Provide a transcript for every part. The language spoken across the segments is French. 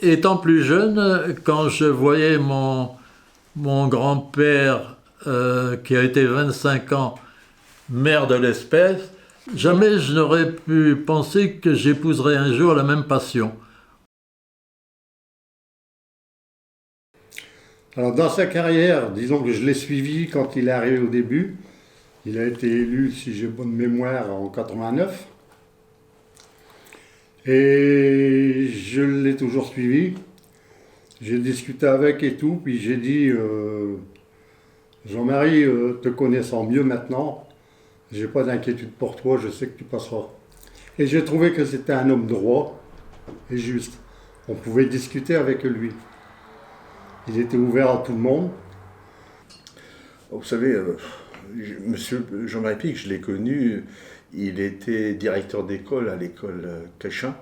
Étant plus jeune, quand je voyais mon grand-père, qui a été 25 ans maire de l'espèce, jamais je n'aurais pu penser que j'épouserais un jour la même passion. Alors dans sa carrière, disons que je l'ai suivi quand il est arrivé au début. Il a été élu, si j'ai bonne mémoire, en 89. Et je l'ai toujours suivi. J'ai discuté avec et tout, puis j'ai dit, Jean-Marie, te connaissant mieux maintenant, j'ai pas d'inquiétude pour toi, je sais que tu passeras. Et j'ai trouvé que c'était un homme droit et juste. On pouvait discuter avec lui. Il était ouvert à tout le monde. Vous savez, monsieur Jean-Marie Pic, je l'ai connu, il était directeur d'école à l'école Cachin,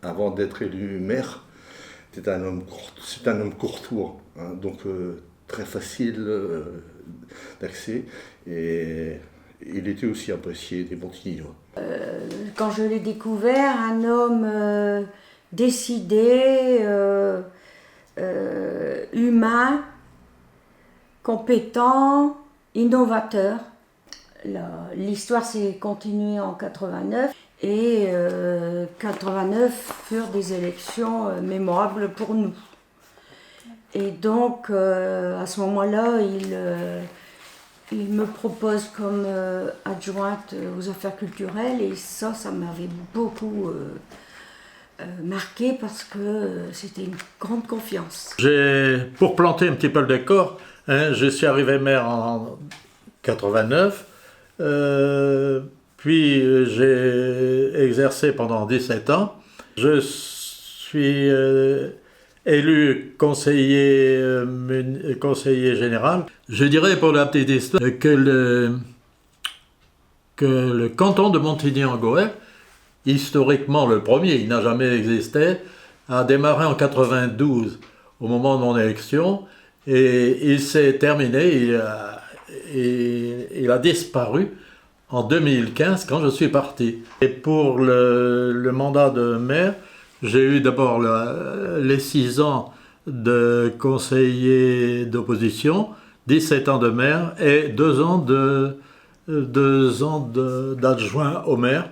avant d'être élu maire. C'est un homme courtois, hein, donc très facile d'accès, et il était aussi apprécié des Montignois. Quand je l'ai découvert, un homme décidé, humain, compétent, innovateur. L'histoire s'est continuée en 89 et 89 furent des élections mémorables pour nous. Et donc à ce moment-là, il me propose comme adjointe aux affaires culturelles et ça m'avait beaucoup marqué parce que c'était une grande confiance. Pour planter un petit peu le décor, hein, je suis arrivé maire en 89, puis j'ai exercé pendant 17 ans. Je suis élu conseiller général. Je dirais pour la petite histoire que le canton de Montigny-en-Gohelle, historiquement le premier, il n'a jamais existé, a démarré en 92 au moment de mon élection et il s'est terminé, il a disparu en 2015 quand je suis parti. Et pour le mandat de maire, j'ai eu d'abord les 6 ans de conseiller d'opposition, 17 ans de maire et 2 ans d'adjoint au maire.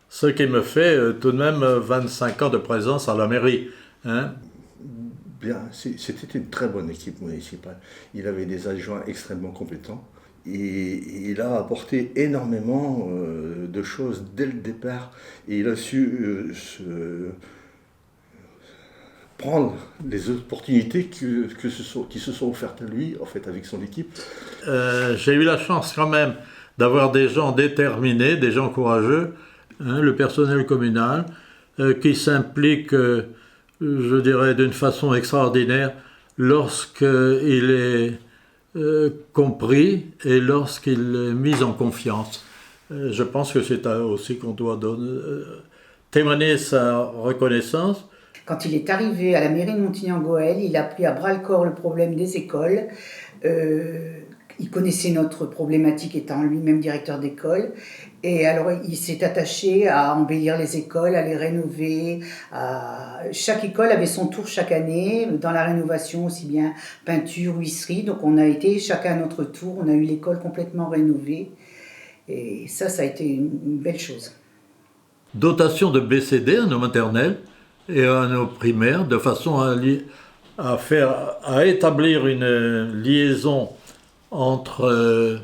Ce qui me fait tout de même 25 ans de présence à la mairie. Hein. Bien, c'était une très bonne équipe municipale. Il avait des adjoints extrêmement compétents. Et il a apporté énormément de choses dès le départ. Et il a su prendre les opportunités qui se sont offertes à lui, en fait, avec son équipe. J'ai eu la chance quand même d'avoir des gens déterminés, des gens courageux, hein, le personnel communal, qui s'implique, je dirais, d'une façon extraordinaire lorsqu'il est compris et lorsqu'il est mis en confiance. Je pense que c'est aussi qu'on doit témoigner sa reconnaissance. Quand il est arrivé à la mairie de Montigny-en-Gohelle, il a pris à bras-le-corps le problème des écoles. Il connaissait notre problématique étant lui-même directeur d'école. Et alors, il s'est attaché à embellir les écoles, à les rénover. Chaque école avait son tour chaque année, dans la rénovation, aussi bien peinture, huisserie. Donc, on a été chacun à notre tour. On a eu l'école complètement rénovée. Et ça a été une belle chose. Dotation de BCD à nos maternelles et à nos primaires, de façon à établir une liaison entre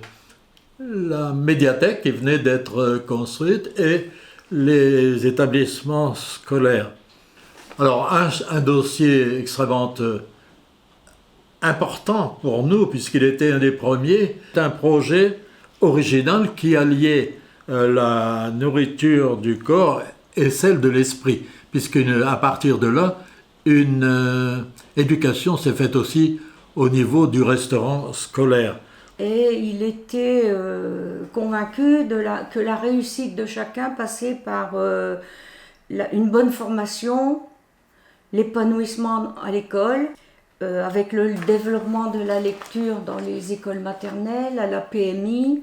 la médiathèque qui venait d'être construite et les établissements scolaires. Alors un dossier extrêmement important pour nous, puisqu'il était un des premiers, un projet original qui alliait la nourriture du corps et celle de l'esprit, puisqu'à partir de là, une éducation s'est faite aussi au niveau du restaurant scolaire. Et il était convaincu que la réussite de chacun passait par une bonne formation, l'épanouissement à l'école, avec le développement de la lecture dans les écoles maternelles, à la PMI,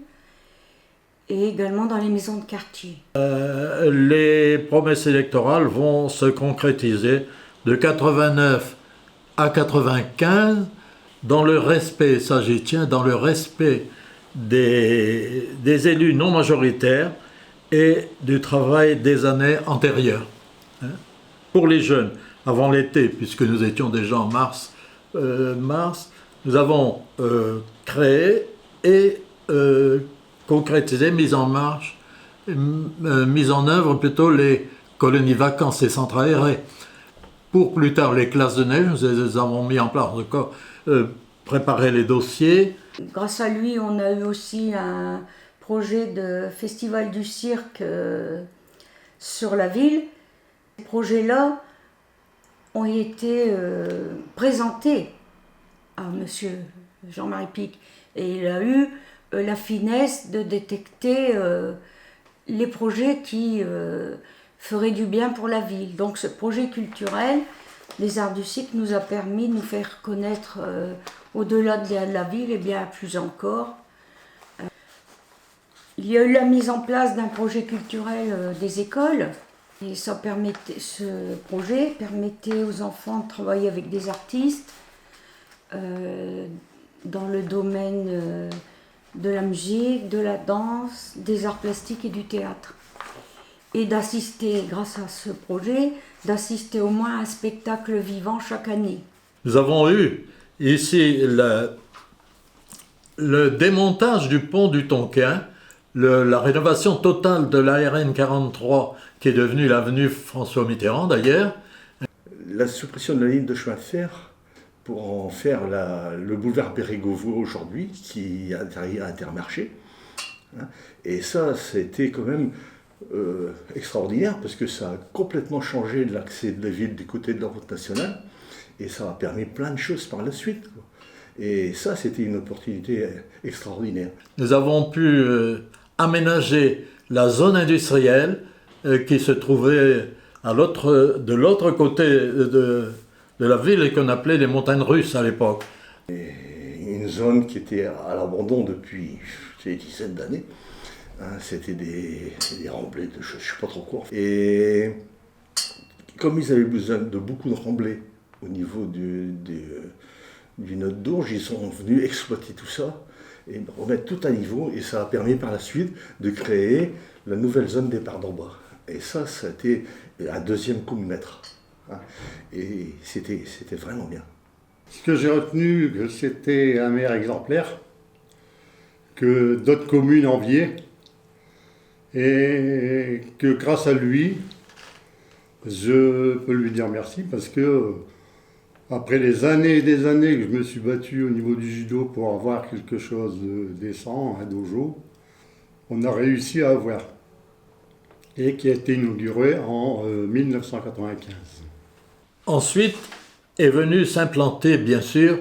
et également dans les maisons de quartier. Les promesses électorales vont se concrétiser de 89 à 95 dans le respect, ça j'y tiens, dans le respect des élus non majoritaires et du travail des années antérieures. Hein. Pour les jeunes, avant l'été, puisque nous étions déjà en mars, nous avons créé et concrétisé, mis en œuvre plutôt les colonies vacances et centres aérés. Pour plus tard les classes de neige, nous les avons mis en place, encore préparer les dossiers. Grâce à lui, on a eu aussi un projet de festival du cirque sur la ville. Ces projets-là ont été présentés à monsieur Jean-Marie Pic et il a eu la finesse de détecter les projets qui feraient du bien pour la ville. Donc ce projet culturel des Arts du Cirque nous a permis de nous faire connaître au-delà de la ville et bien plus encore. Il y a eu la mise en place d'un projet culturel des écoles. Et ce projet permettait aux enfants de travailler avec des artistes dans le domaine de la musique, de la danse, des arts plastiques et du théâtre. Et d'assister, grâce à ce projet, d'assister au moins à un spectacle vivant chaque année. Nous avons eu ici le démontage du pont du Tonquin, la rénovation totale de la RN 43, qui est devenue l'avenue François Mitterrand d'ailleurs. La suppression de la ligne de chemin de fer pour en faire le boulevard Bérégovoy aujourd'hui, qui a Intermarché. Hein. Et ça, c'était quand même extraordinaire, parce que ça a complètement changé l'accès de la ville du côté de la route nationale, et ça a permis plein de choses par la suite, quoi. Et ça, c'était une opportunité extraordinaire. Nous avons pu aménager la zone industrielle qui se trouvait de l'autre côté de la ville et qu'on appelait les montagnes russes à l'époque. Une zone qui était à l'abandon depuis des dizaines d'années. Hein, c'était des remblais de je ne sais pas trop quoi. Et comme ils avaient besoin de beaucoup de remblais au niveau du Nôtre d'Ourge, ils sont venus exploiter tout ça et remettre tout à niveau, et ça a permis par la suite de créer la nouvelle zone départ d'en bas. Et ça a été un deuxième coup de maître. Hein. Et c'était vraiment bien. Ce que j'ai retenu, que c'était un maire exemplaire, que d'autres communes enviaient, et que grâce à lui, je peux lui dire merci, parce que après les années et des années que je me suis battu au niveau du judo pour avoir quelque chose de décent, un dojo, on a réussi à avoir, et qui a été inauguré en 1995. Ensuite est venue s'implanter, bien sûr,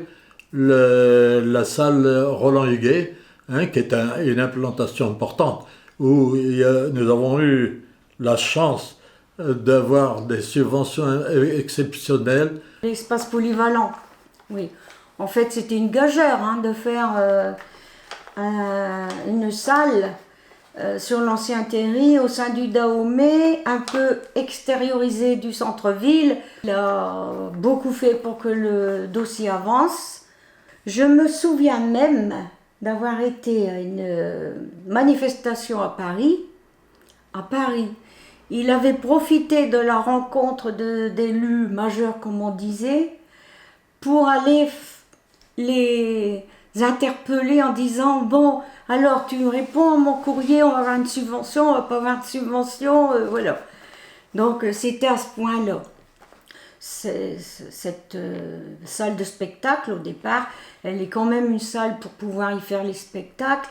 la salle Roland Huguet, hein, qui est une implantation importante, où nous avons eu la chance d'avoir des subventions exceptionnelles. L'espace polyvalent, oui. En fait, c'était une gageure de faire une salle sur l'ancien terri au sein du Dahomey, un peu extériorisé du centre-ville. Il a beaucoup fait pour que le dossier avance. Je me souviens même d'avoir été à une manifestation à Paris. Il avait profité de la rencontre d'élus majeurs, comme on disait, pour aller les interpeller en disant « Bon, alors tu me réponds à mon courrier, on va avoir une subvention, on va pas avoir de subvention, voilà. » Donc c'était à ce point-là. Cette salle de spectacle, au départ, elle est quand même une salle pour pouvoir y faire les spectacles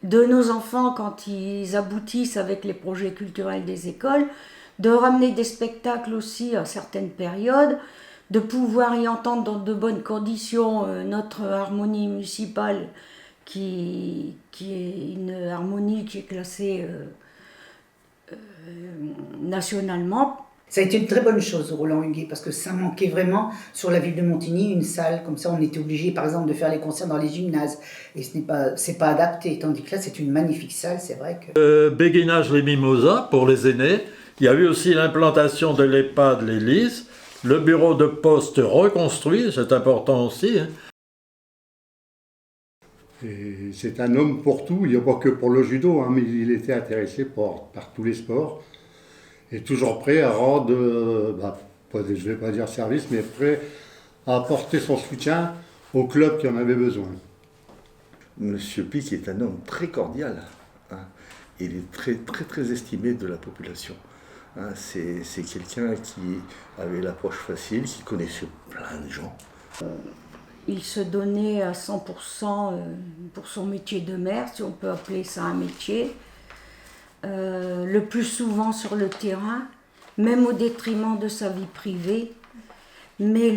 de nos enfants quand ils aboutissent avec les projets culturels des écoles, de ramener des spectacles aussi à certaines périodes, de pouvoir y entendre dans de bonnes conditions notre harmonie municipale qui est une harmonie qui est classée nationalement Ça a été une très bonne chose, Roland Huguet, parce que ça manquait vraiment sur la ville de Montigny, une salle comme ça. On était obligé, par exemple, de faire les concerts dans les gymnases. Et c'est pas adapté. Tandis que là, c'est une magnifique salle, c'est vrai que... Béguinage les Mimosas pour les aînés. Il y a eu aussi l'implantation de l'EHPAD l'Élise, le bureau de poste reconstruit, c'est important aussi. Hein. Et c'est un homme pour tout, il n'y a pas que pour le judo, hein, mais il était intéressé par tous les sports. Et toujours prêt à rendre, je ne vais pas dire service, mais prêt à apporter son soutien au club qui en avait besoin. Monsieur Pic est un homme très cordial. Hein. Il est très, très, très estimé de la population. Hein. C'est quelqu'un qui avait l'approche facile, qui connaissait plein de gens. Il se donnait à 100% pour son métier de maire, si on peut appeler ça un métier. Le plus souvent sur le terrain, même au détriment de sa vie privée, mais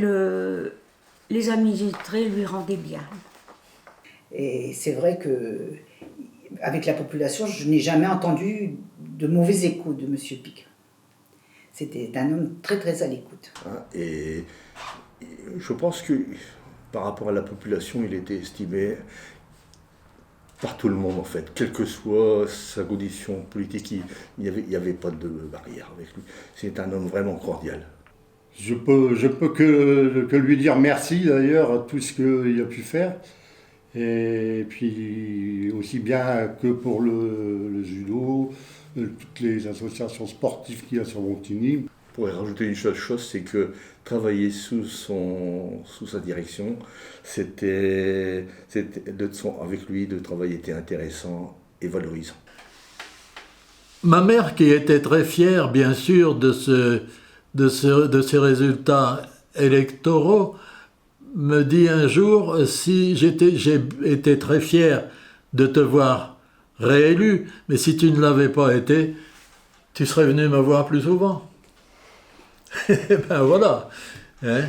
les administrés lui rendaient bien. Et c'est vrai que avec la population, je n'ai jamais entendu de mauvais échos de M. Pic. C'était un homme très très à l'écoute. Et je pense que par rapport à la population, il était estimé par tout le monde en fait, quelle que soit sa condition politique, il n'y avait pas de barrière avec lui. C'est un homme vraiment cordial. Je peux que lui dire merci d'ailleurs à tout ce qu'il a pu faire. Et puis aussi bien que pour le judo, toutes les associations sportives qu'il y a sur Montigny. Je pourrais rajouter une seule chose, c'est que travailler sous sa direction, avec lui, de travailler était intéressant et valorisant. Ma mère, qui était très fière, bien sûr, de ces résultats électoraux, me dit un jour, si j'ai été très fier de te voir réélu, mais si tu ne l'avais pas été, tu serais venu me voir plus souvent. Et ben voilà. Hein.